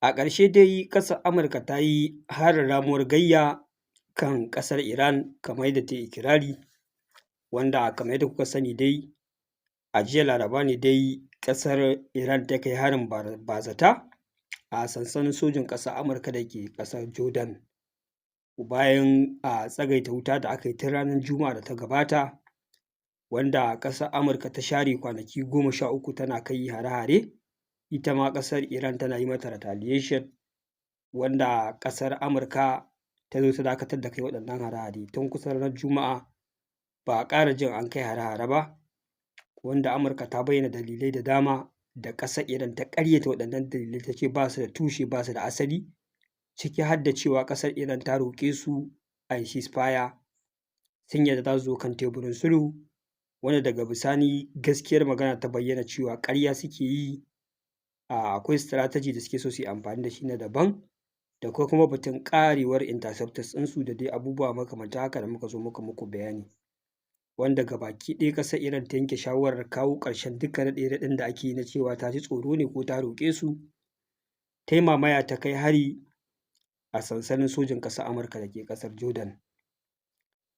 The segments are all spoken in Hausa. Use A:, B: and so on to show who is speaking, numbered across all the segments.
A: A ƙarshe dai ƙasar Amurka ta yi harin ramuwar gayya kan ƙasar Iran kamar yadda ta yi ikirari, wanda kamar yadda kuka sani dai a jiya Laraba ne dai ƙasar Iran ta kai harin bazata a sansanin sojin ƙasar Amurka da ke ƙasar Jordan, bayan tsagaita wuta da aka yi tun ranar Juma'a da ta gabata, wanda ƙasar Amurka ta share kwanaki 13 tana kai hare-hare. Ita ma ƙasar Iran tana yi mata retaliation, wanda ƙasar Amurka ta zo ta dakatar da kai waɗannan hare-hare tun kusan ranar Juma'a ba a ƙara jin an kai hare-hare ba, wanda Amurka ta bayyana dalilai da dama da ƙasar Iran ta ƙaryata waɗannan dalilai, ta ce ba su da tushe, ba su da asali, ciki har da cewa ƙasar Iran ta roƙe su a yi ceasefire, sun yarda za su zo kan teburin sulhu, wanda daga bisani gaskiyar magana ta bayyana cewa ƙarya suke yi. Akwai strategy da suke so su yi amfani da shi na daban, da kuma batun ƙarewar interceptors ɗinsu da dai abubuwa makamantan haka da muka zo muka muku bayani, wanda gabaki ɗaya ƙasar Iran ta yanke shawarar kawo ƙarshen dukkan raɗe-raɗin da ake yi na cewa ta ji tsoro ne ko ta roƙe su, ta yi mamaya ta kai hari a sansanin sojin ƙasar Amurka da ke ƙasar Jordan,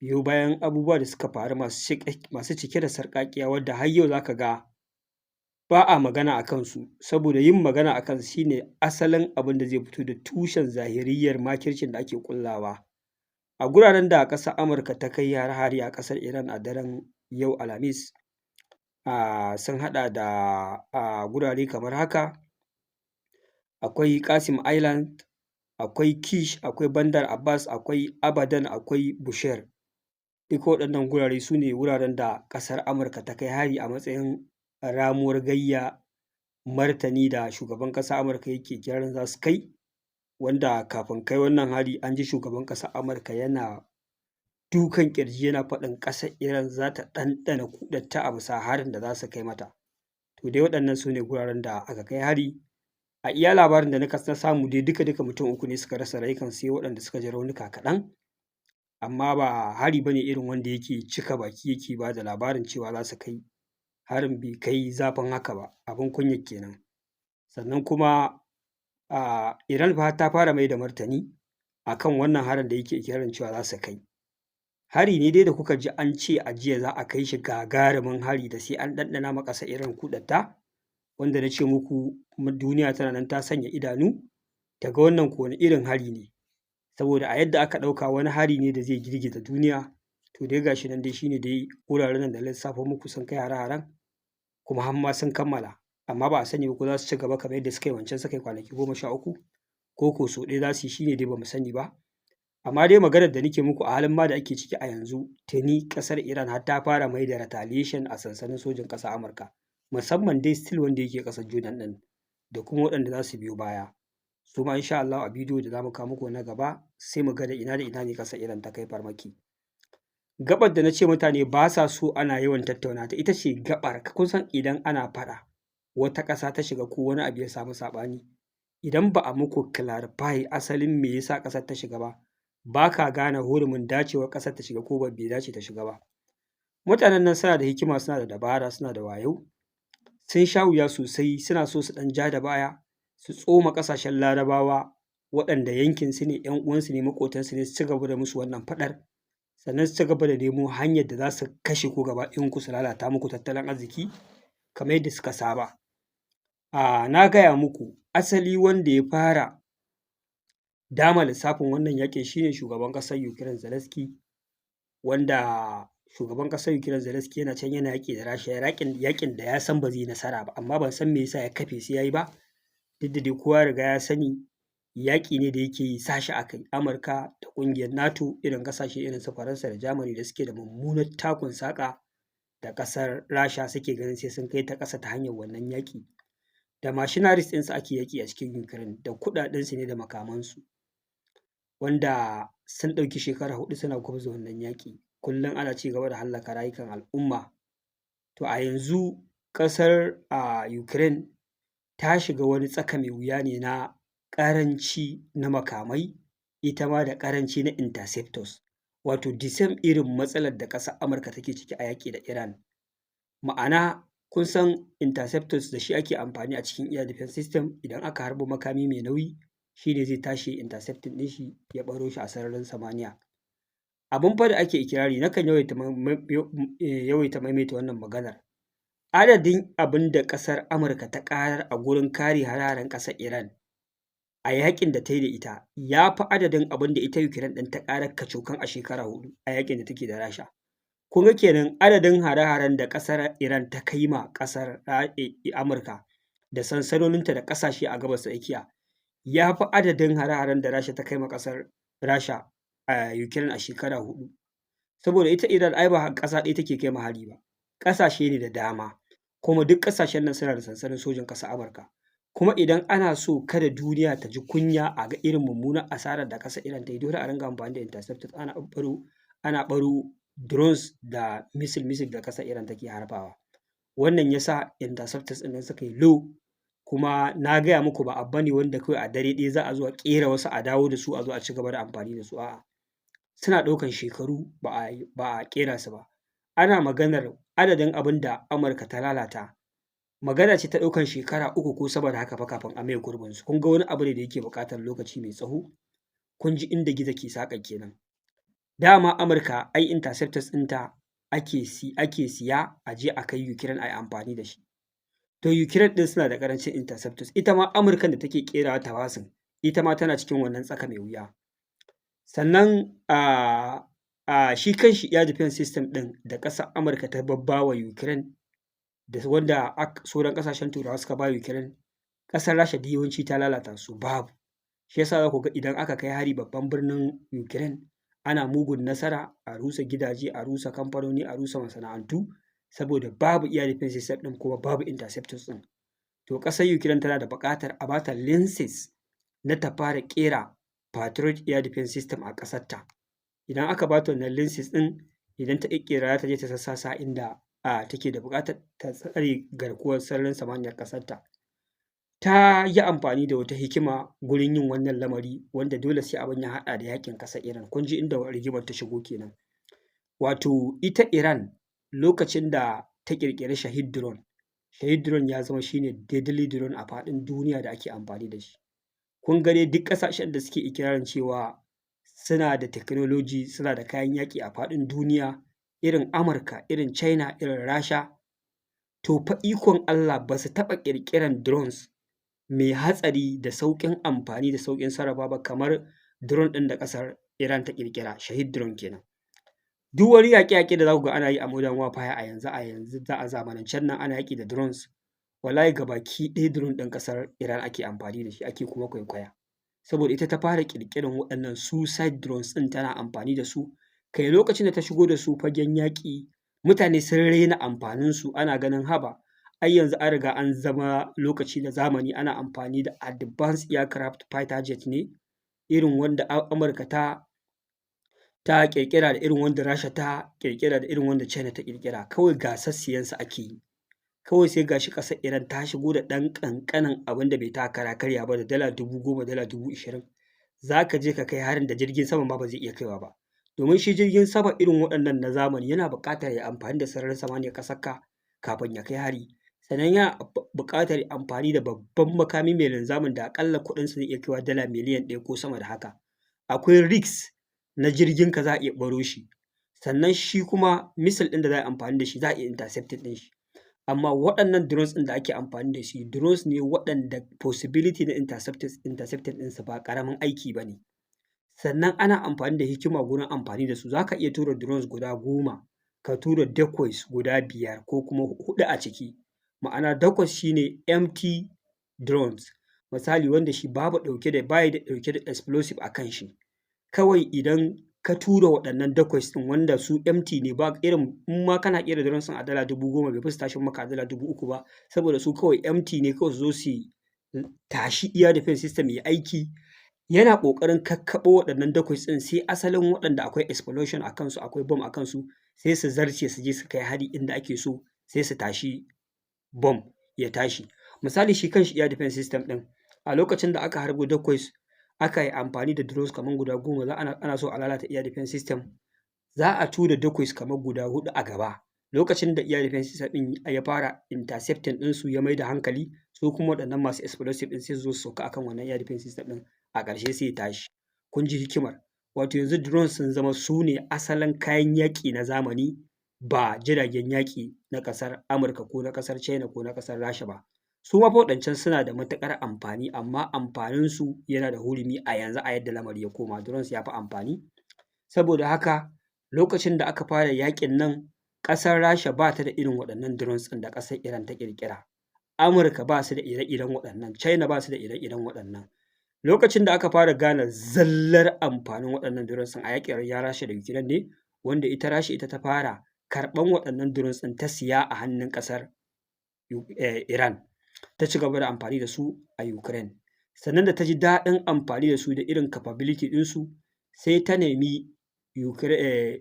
A: biyo bayan abubuwa da suka faru masu cike da sarƙaƙiya, wadda har yau za ka ga ba a magana a kansu, saboda yin magana a kansu shi ne asalin abin da zai fito da tushen zahiriyyar makircin da ake ƙullawa. A guraren da ƙasar Amurka ta kai hare-hare a ƙasar Iran a daren yau Alhamis, sun haɗa da gurare kamar haka: akwai Qasim Island, akwai Kish, akwai Bandar Abbas, akwai Abadan, akwai Bushehr. Duka waɗannan gurare su ne wuraren da ƙasar Amurka ta kai hari a matsayin ramuwar gayya, martani da shugaban ƙasar Amurka yake ikirarin za su kai, wanda kafin kai wannan hari an ji shugaban ƙasar Amurka yana dukan ƙirji yana faɗin ƙasar Iran za ta ɗanɗana kuɗarta a bisa harin da za su kai mata. To dai waɗannan su ne guraren da aka kai hari. A iya labarin da na samu dai duka-duka mutum 3 ne suka rasa rayukansu, sai waɗanda suka ji raunuka kaɗan, amma ba hari ba ne irin wanda yake cika baki yake ba da labarin cewa za su kai. Harin bai kai zafin haka ba, abin kunyar kenan. Sannan kuma Iran fa ta fara mai da martani a kan wannan harin da yake ikirarin cewa za su kai. Hari ne dai da kuka ji an ce a jiya za a kai shi, gagarumin hari da sai an ɗanɗana ma ƙasar Iran kuɗarta, wanda na ce muku duniya tana nan ta sanya idanu ta ga wannan ko wani irin hari ne, saboda a yadda aka ɗauka wani hari ne da zai girgiza duniya. To dai ga shi nan dai shi ne dai wuraren nan da na lissafo muku sun kai hare-haren, kuma har ma sun kammala, amma ba a sani ba ko za su ci gaba kamar yadda suka yi wancan, suka yi kwanaki 13, ko ko sau ɗaya za su yi, shi ne dai ba mu sani ba. Amma dai maganar da nake muku a halin ma da ake ciki a yanzu, tuni ƙasar Iran har ta fara mai da retaliation a sansanin sojin ƙasar Amurka, musamman dai still wanda yake ƙasar Jordan ɗin, da kuma waɗanda za su biyo baya. Su ma insha Allah a bidiyo da za mu kawo muku na gaba sai mu ga da ina ne ƙasar Iran ta kai farmaki. Gaɓar da na ce mutane ba sa so ana yawan tattauna ta ita ce gaɓar, kun san idan ana faɗa wata ƙasa ta shiga ko wani abu ya samu saɓani, idan ba a muku clarify asalin me yasa ƙasar ta shiga ba, ba ka gane hurumin dacewar ƙasar ta shiga ko bai dace ta shiga ba. Mutanen nan suna da hikima, suna da dabara, suna da wayo, sun sha wuya sosai, suna so su ɗan ja da baya, su tsoma ƙasashen Larabawa waɗanda yankinsu ne, 'yan uwansu ne, maƙotansu ne, su ci gaba da musu wannan faɗar, sannan su ci gaba da nemo hanyar da za su kashe ku gaba ɗayanku, su lalata muku tattalin arziki kamar yadda suka saba. Na gaya muku asali wanda ya fara dama lissafin wannan yaƙin shi ne shugaban ƙasar Ukraine Zelensky, wanda shugaban ƙasar Ukraine Zelensky yana can yana yaƙi da Rasha, yaƙin da ya san ba zai yi nasara ba, amma ban san me yasa ya kafe sai ya yi ba, duk da dai kowa ya riga ya sani yaƙi ne da yake yi sa shi aka yi. Amurka da ƙungiyar NATO, irin ƙasashe irin su Faransa da Germany da suke da mummunar takun saƙa da ƙasar Rasha, suke ganin sai sun kai ta ƙasa ta hanyar wannan yaƙi. Da machineries ɗinsu ake yaƙi a cikin Ukraine, da kuɗaɗensu ne da makamansu, wanda sun ɗauki shekara 4 suna gwabza wannan yaƙi, kullum ana ci gaba da hallaka rayukan al'umma. To a yanzu ƙasar Ukraine ta shiga wani tsaka mai wuya ne na ƙaranci na makamai, ita ma da ƙaranci na interceptors, wato the same irin matsalar da ƙasar Amurka take ciki a yaƙi da Iran. Ma'ana kun san interceptors da shi ake amfani a cikin air defense system. Idan aka harbo makami mai nauyi shi ne zai tashi intercepting ɗin shi ya ɓaro shi a sararin samaniya. Abin fa da ake ikirari, nakan yawaita maimaita wannan maganar. Adadin abin da ƙasar Amurka ta ƙarar a gurin kare hare-haren ƙasar Iran a yaƙin da ta yi da ita ya fi adadin abin da ita Ukraine ɗin ta ƙarar kacokan a shekara 4 a yaƙin da take da Rasha. Kun ga kenan adadin hare-haren da ƙasar Iran ta kai ma ƙasar Amurka da sansanoninta da ƙasashe a gabas ta tsakiya ya fi adadin hare-haren da Rasha ta kai ma ƙasar Rasha a Ukraine a shekara 4. Saboda ita Iran ai ba ƙasa ɗaya take kai ma hari ba, ƙasashe ne da dama, kuma duk ƙasashen nan suna da sansanin sojin ƙasar Amurka. Kuma idan ana so kada duniya ta ji kunya a ga irin mummunan asarar da ƙasar Iran ta yi, dole a ringa amfani da interceptors ana ɓaro drones da missile da ƙasar Iran take harbawa. Wannan ya sa interceptors ɗin suka yi low, kuma na gaya muku ba abu ne wanda kawai a dare ɗaya za a zo a ƙera wasu a dawo da su a zo a ci gaba da amfani da su, a'a. Suna ɗaukan shekaru ba a ƙera su ba. Ana maganar adadin abin da Amurka ta lalata, magana ce ta ɗaukan shekara 3 ko sama da haka fa kafin a maye gurbinsu. Kun ga wani abu ne da yake buƙatar lokaci mai tsawo. Kun ji inda gizo ke saƙa kenan. Dama Amurka ai interceptors ɗinta ake siya a je a kai Ukraine a yi amfani da shi. To Ukraine ɗin suna da ƙarancin interceptors. Ita ma Amurkan da take ƙerawa ta basu, ita ma tana cikin wannan tsaka mai wuya. Sannan shi kanshi air defense system ɗin da ƙasar Amurka ta babbawa Ukraine da wanda sauran ƙasashen Turawa suka ba Ukraine, ƙasar Rasha duk yawanci ta lalata su, babu. Shi yasa za ku ga idan aka kai hari babban birnin Ukraine ana mugun nasara, a rusa gidaje, a rusa kamfanoni, a rusa masana'antu, saboda babu air defense system ɗin kuma babu interceptors ɗin. To ƙasar Ukraine tana da buƙatar a bata lenses na ta fara ƙera Patriot air defense system a ƙasarta. Idan aka bata wannan lenses ɗin, idan ta ƙirƙira za ta je ta sassasa inda take da buƙatar ta tsare garkuwar sararin samaniyar ƙasarta. Ta yi amfani da wata hikima gurin yin wannan lamari, wanda dole sai abin ya haɗa da yaƙin ƙasar Iran. Kun ji inda rigimar ta shigo kenan. Wato ita Iran lokacin da ta ƙirƙiri Shahid drone ya zama shine deadly drone a faɗin duniya da ake amfani da shi. Kun ga dai duk ƙasashen da suke ikirarin cewa suna da technology, suna da kayan yaƙi a faɗin duniya, irin Amurka, irin China, irin Rasha, to fa ikon Allah ba su taɓa ƙirƙiran drones mai hatsari da sauƙin amfani da sauƙin sarrafa ba kamar drone ɗin da ƙasar Iran ta ƙirƙira, Shahid drone kenan. Duk wani yaƙe-yaƙe da za ku ga ana yi a modern warfare a yanzu a zamanancen nan ana yaƙi da drones, wallahi gabaki ɗaya drone ɗin ƙasar Iran ake amfani da shi, ake kuma kwaikwaya. Saboda ita ta fara ƙirƙiran waɗannan suicide drones ɗin, tana amfani da su. Kai lokacin da ta shigo da su fagen yaƙi, mutane sun raina amfaninsu, ana ganin haba, ai yanzu an riga an zama lokaci da zamani, ana amfani da advanced aircraft fighter jet ne, irin wanda Amurka ta ƙirƙira da irin wanda Rasha ta ƙirƙira da irin wanda China ta ƙirƙira. Kawai gasar siyansu ake yi. Kawai sai gashi ƙasar Iran ta shigo da ɗan ƙanƙanin abin da bai taka kara karya ba, da dala 10,000, dala 20,000. Za ka je ka kai harin da jirgin sama ma ba zai iya kaiwa ba. Domin shi jirgin sama irin waɗannan na zamani yana buƙatar ya amfani da sararin samaniyar ƙasarka kafin ya kai hari. Sannan yana buƙatar amfani da babban makami mai linzamin da aƙalla kuɗinsa zai iya kaiwa dala miliyan 1 ko sama da haka. Akwai rigs na jirginka za a iya ɓaro shi. Sannan shi kuma missile ɗin da za a yi amfani da shi za a iya intercepting ɗin shi. Amma waɗannan drones ɗin da ake amfani da shi, drones ne waɗanda possibility na intercepting ɗinsu ba ƙaramin aiki ba ne. Sannan ana amfani da hikima gurin amfani da su. Za ka iya tura drones guda 10, ka tura decoys guda 5 ko kuma 4 a ciki. Ma'ana decoys shine empty drones. Misali wanda shi bayi da ɗauke da explosive a kan shi. Kawai idan ka tura waɗannan decoys ɗin wanda su empty ne, ba irin in ma kana ƙera drones a dala 10,000 bai fi su tashin maka a dala 3,000 ba, saboda su kawai empty ne, kawai su zo su tashi air defense system ya aiki. Yana ƙoƙarin kakkaɓo waɗannan decoys ɗin, sai asalin waɗanda akwai explosion a kansu, akwai bomb a kansu, sai su zarce su je su kai hari inda ake so, sai su tashi bomb ya tashi. Misali shi kanshi air defense system ɗin, a lokacin da aka harbo decoys aka yi amfani da drones kamar guda 10, ana so a lalata air defense system, za a tura decoys kamar guda 4 a gaba, lokacin da air defense system ɗin ya fara intercepting ɗinsu ya mai da hankali, su kuma waɗannan masu explosive ɗin sai su zo su sauka akan wannan air defense system ɗin, a ƙarshe sai ya tashi. Kun ji hikimar. Wato yanzu drones sun zama su ne asalin kayan yaƙi na zamani, ba jiragen yaƙi na ƙasar Amurka ko na ƙasar China ko na ƙasar Rasha ba. Su ma fa waɗancan suna da matuƙar amfani, amma amfaninsu yana da hurumi a yanzu a yadda lamari ya koma. Drones ya fi amfani. Saboda haka lokacin da aka fara yaƙin nan, ƙasar Rasha ba ta da irin waɗannan drones ɗin da ƙasar Iran ta ƙirƙira. Amurka ba su da ire-iren waɗannan, China ba su da ire-iren waɗannan. Lokacin da aka fara gane zallar amfanin waɗannan drones ɗin a yaƙin Rasha da Ukraine ne, wanda ita Rasha ita ta fara karɓan waɗannan drones ɗin ta siya a hannun ƙasar Iran, ta ci gaba da amfani da su a Ukraine. Sannan da ta ji daɗin amfani da su da irin capability ɗinsu, sai ta nemi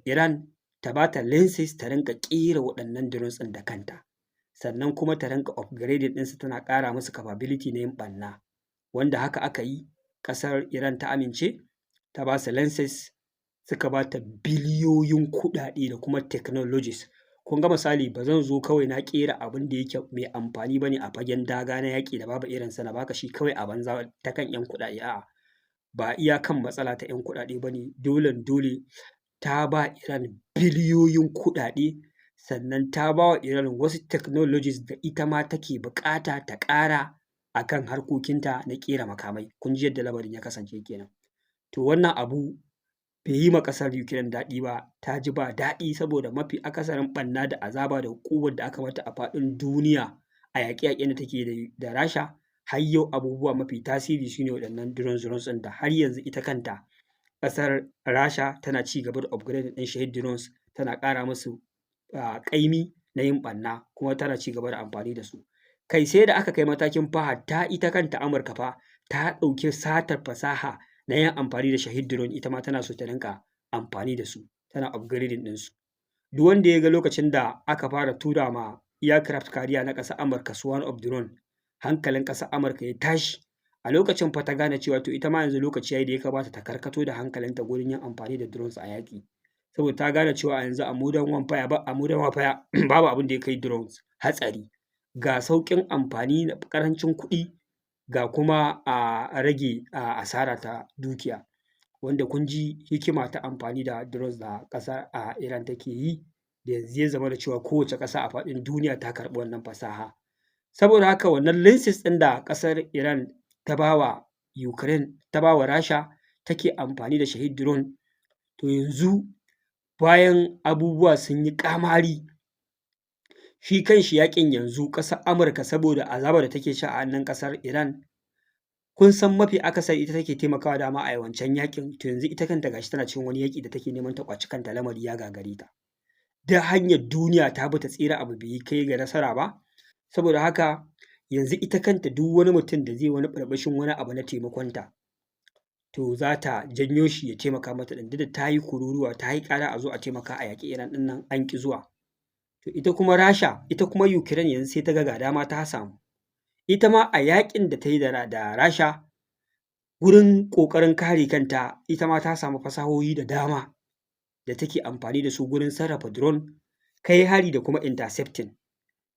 A: Iran ta ba ta lenses ta rinƙa ƙera waɗannan drones ɗin da kanta. Sannan kuma ta rinƙa upgrading ɗinsu tana ƙara musu capability na yin ɓarna. Wanda haka aka yi, ƙasar Iran ta amince, ta ba su lenses, suka ba ta biliyoyin kuɗaɗe da kuma technologies. Kun ga misali, ba zan zo kawai na ƙera abin da yake mai amfani ba ne a fagen daga na yaƙi da babu irinsa na baka shi kawai a banza ta kan 'yan kuɗaɗe, a'a. Ba iya kan matsala ta 'yan kuɗaɗe ba ne, dole ta ba Iran biliyoyin kuɗaɗe, sannan ta ba wa Iran wasu technologies da ita ma take buƙata ta ƙara a kan harkokinta na ƙera makamai. Kun ji yadda lamarin ya kasance kenan. To wannan abu bai yi ma ƙasar Ukraine daɗi ba, ta ji ba daɗi saboda mafi akasarin ɓarna da azaba da huƙumar da aka mata a faɗin duniya a yaƙe-yaƙen da take da Rasha, har yau abubuwa mafi tasiri shine waɗannan drones ɗin da har yanzu ita kanta ƙasar Rasha tana ci gaba da upgrading ɗin Shahed drones, tana ƙara musu ƙaimi na yin ɓarna, kuma tana ci gaba da amfani da su. Kai sai da aka kai matakin fa hatta ita kanta Amurka fa ta ɗauki satar fasaha na yin amfani da Shahed drone, ita ma tana so ta rinƙa amfani da su, tana upgrading ɗinsu. Duk wanda ya ga lokacin da aka fara tura ma aircraft carrier na ƙasar Amurka Swarm of drone, hankalin ƙasar Amurka ya tashi. A lokacin fa ta gane cewa to ita ma yanzu lokaci yayi da ya kamata ta karkato da hankalinta gurin yin amfani da drones a yaƙi. Saboda ta gane cewa a yanzu a modern warfare babu abin da ya kai drones hatsari. Ga sauƙin amfani da ƙarancin kuɗi, ga kuma a rage asara ta dukiya. Wanda kun ji hikima ta amfani da drones da ƙasar Iran take yi, da yanzu ya zama da cewa kowace ƙasa a faɗin duniya ta karɓi wannan fasaha. Saboda haka wannan lenses ɗin da ƙasar Iran ta ba wa Ukraine, ta ba wa Rasha, take amfani da Shahed drone, to yanzu bayan abubuwa sun yi ƙamari, shi kanshi yaƙin yanzu ƙasar Amurka saboda azabar da take sha a hannun ƙasar Iran, kun san mafi akasari ita take taimakawa dama a wancan yaƙin, to yanzu ita kanta gashi tana cikin wani yaƙi da take neman ta ƙwaci kanta, lamari ya gagare ta. Duk hanyar duniya ta bi ta tsira, abu bai kai ga nasara ba. Saboda haka yanzu ita kanta duk wani mutum da zai wani ɓarɓashin wani abu na taimakonta, to za ta janyo shi ya taimaka mata ɗin, duk da ta yi kururuwa ta yi ƙara a zo a taimaka a yaƙi Iran ɗin nan, an ƙi zuwa. To ita kuma Rasha, ita kuma Ukraine yanzu sai ta ga dama ta samu. Ita ma a yaƙin da ta yi da Rasha, gurin ƙoƙarin kare kanta, ita ma ta samu fasahohi da dama da take amfani da su gurin sarrafa drone, kai hari da kuma intercepting.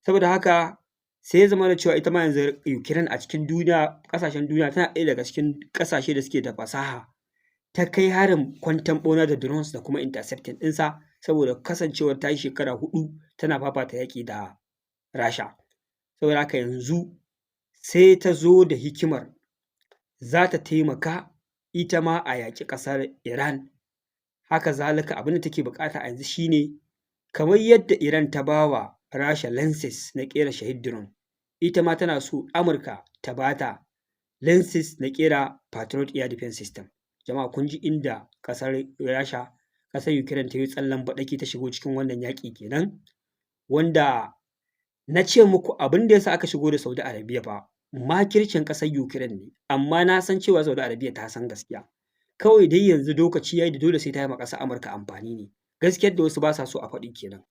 A: Saboda haka sai ya zama da cewa ita ma yanzu Ukraine a cikin duniya, ƙasashen duniya, tana ɗaya daga cikin ƙasashe da suke da fasaha ta kai harin kwanton ɓauna da drones da kuma intercepting ɗinsa, saboda kasancewar ta yi shekara 4 tana fafata yaƙi da Rasha. Saboda haka yanzu sai ta zo da hikimar za ta taimaka ita ma a yaƙi ƙasar Iran. Haka zalika abin da take buƙata a yanzu shine, kamar yadda Iran ta ba wa Rasha lenses na ƙera Shahed drone, ita ma tana so Amurka ta ba ta lenses na ƙera Patriot air defense system. Jama'a kun ji inda ƙasar Rasha, ƙasar Ukraine ta yi tsallan baɗaki ta shigo cikin wannan yaƙi kenan, wanda na ce muku abin da ya sa aka shigo da Saudi Arabia fa makircin ƙasar Ukraine ne, amma na san cewa Saudi Arabia ta san gaskiya. Kawai dai yanzu lokaci ya yi da dole sai ta yi ma ƙasar Amurka amfani ne. Gaskiyar da wasu ba sa so a faɗi kenan.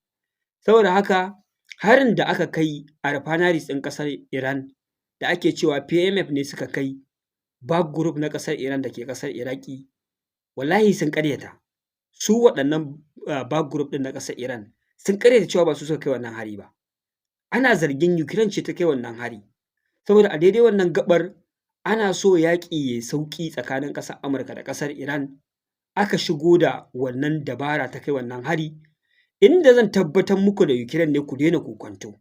A: Saboda haka harin da aka kai a refineries ɗin ƙasar Iran da ake cewa PMF ne suka kai, back group na ƙasar Iran da ke ƙasar Iraki, wallahi sun ƙaryata. Su waɗannan back group ɗin na ƙasar Iran sun ƙaryata cewa ba su suka kai wannan hari ba. Ana zargin Ukraine ce ta kai wannan hari, saboda a daidai wannan gaɓar ana so yaƙi ya yi sauƙi tsakanin ƙasar Amurka da ƙasar Iran, aka shigo da wannan dabara ta kai wannan hari, inda zan tabbatar muku da Ukraine ne ku daina kokwanto.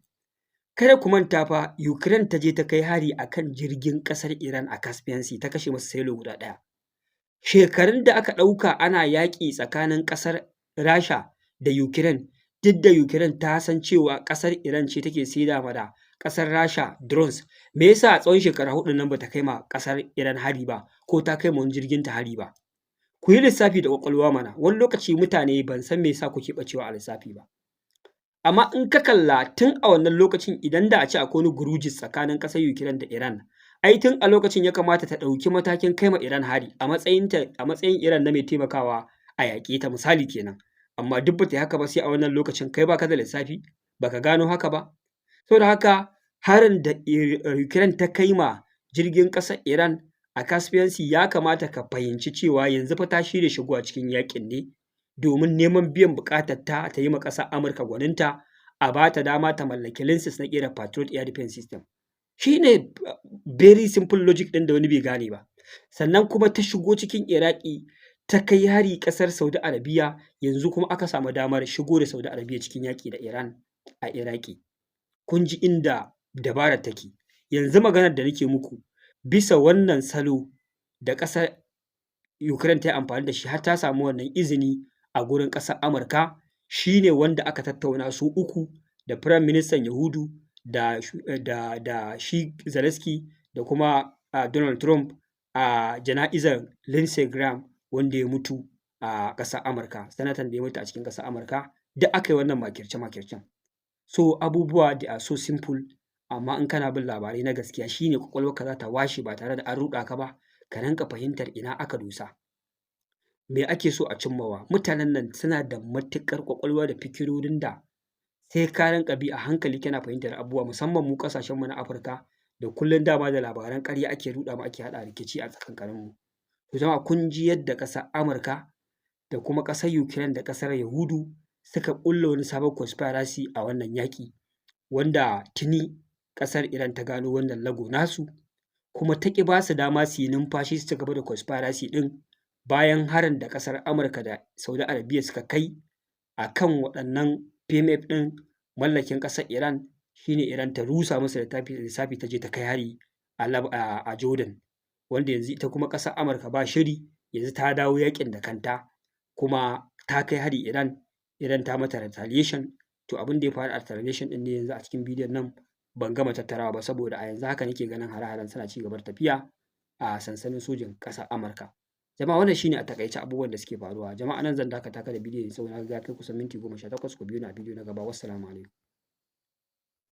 A: Kada ku manta fa Ukraine ta je ta kai hari a kan jirgin ƙasar Iran a Caspian Sea ta kashe masa sailo guda ɗaya. Shekarun da aka ɗauka ana yaƙi tsakanin ƙasar Rasha da Ukraine, duk da Ukraine ta san cewa ƙasar Iran ce take saida ma da ƙasar Rasha drones, me yasa a tsawon shekara 4 nan bata kai ma ƙasar Iran hari ba ko ta kai ma wani jirgin ta hari ba? Ku yi lissafi da ƙwaƙwalwa mana, wani lokaci mutane ban san me yasa kuke ɓacewa a lissafi ba. Amma in ka kalla tun a wannan lokacin idan da a ce akwai wani gurujis tsakanin ƙasar Ukraine da Iran, ai tun a lokacin ya kamata ta ɗauki matakin kai ma Iran hari a matsayin Iran na mai taimakawa a yaƙe ta, misali kenan. Amma duk bata yi haka ba sai a wannan lokacin. Kai baka da lissafi, baka gano haka ba. Saboda haka harin da Ukraine ta kai ma jirgin ƙasar Iran a Caspian Sea ya kamata ka fahimci cewa yanzu fa ta shirya shigowa cikin yaƙin ne domin neman biyan buƙatar ta yi ma ƙasar Amurka gwaninta, a ba ta dama ta mallaki lenses na ƙera Patriot Air Defense System. Shi ne very simple logic ɗin da wani bai gane ba. Sannan kuma ta shigo cikin Iraki ta kai hari ƙasar Saudi Arabia, yanzu kuma aka samu damar shigo da Saudi Arabia cikin yaƙi da Iran a Iraki. Kun ji inda dabarar take. Yanzu maganar da nake muku, bisa wannan salo da ƙasar Ukraine ta yi amfani da shi har ta samu wannan izini a gurin ƙasar Amurka, shi ne wanda aka tattauna su uku da Firayim Ministan Yahudu da shi Zelensky da kuma Donald Trump a jana'izar Lindsey Graham wanda ya mutu a ƙasar Amurka, sanatan da ya mutu a cikin ƙasar Amurka, duk aka yi wannan makirce-makircen. So abubuwa they are so simple, amma in kana bin labarai na gaskiya shi ne ƙwaƙwalwarka za ta washe ba tare da an ruɗa ka ba, ka rinƙa fahimtar ina aka dosa. Me ake so a cimmawa? Mutanen nan suna da matuƙar ƙwaƙwalwa da fikirorin da sai ka rinƙa bi a hankali kana fahimtar abubuwa, musamman mu ƙasashenmu na Afirka da kullum dama da labaran ƙarya ake ruɗa mu ake haɗa rikici a tsakankaninmu. To jama'a kun ji yadda ƙasar Amurka da kuma ƙasar Ukraine da ƙasar Yahudu suka ƙulla wani sabon conspiracy a wannan yaƙi, wanda tuni ƙasar Iran ta gano wannan lago nasu, kuma ta ƙi ba su dama su yi numfashi su ci gaba da conspiracy ɗin bayan harin da ƙasar Amurka da Saudi Arabia suka kai a kan waɗannan PMF ɗin mallakin ƙasar Iran, shi ne Iran ta rusa musu lissafi ta je ta kai hari a Jordan, wanda yanzu ita kuma ƙasar Amurka ba shiri, yanzu ta dawo yaƙin da kanta kuma ta kai hari Iran ta mata retaliation. To abin da ya faru a retaliation ɗin ne yanzu a cikin bidiyon nan ban gama tattarawa ba, saboda a yanzu haka nake ganin hare-haren suna ci gaba da tafiya a sansanin sojin ƙasar Amurka. Jama'a wannan shine a taƙaice abubuwan da suke faruwa. Jama'a nan zan dakata, kada bidiyon ya tsawo, na ga ya kai kusan minti 18. Ku biyo ni a bidiyo na gaba. Wassalamu alaikum.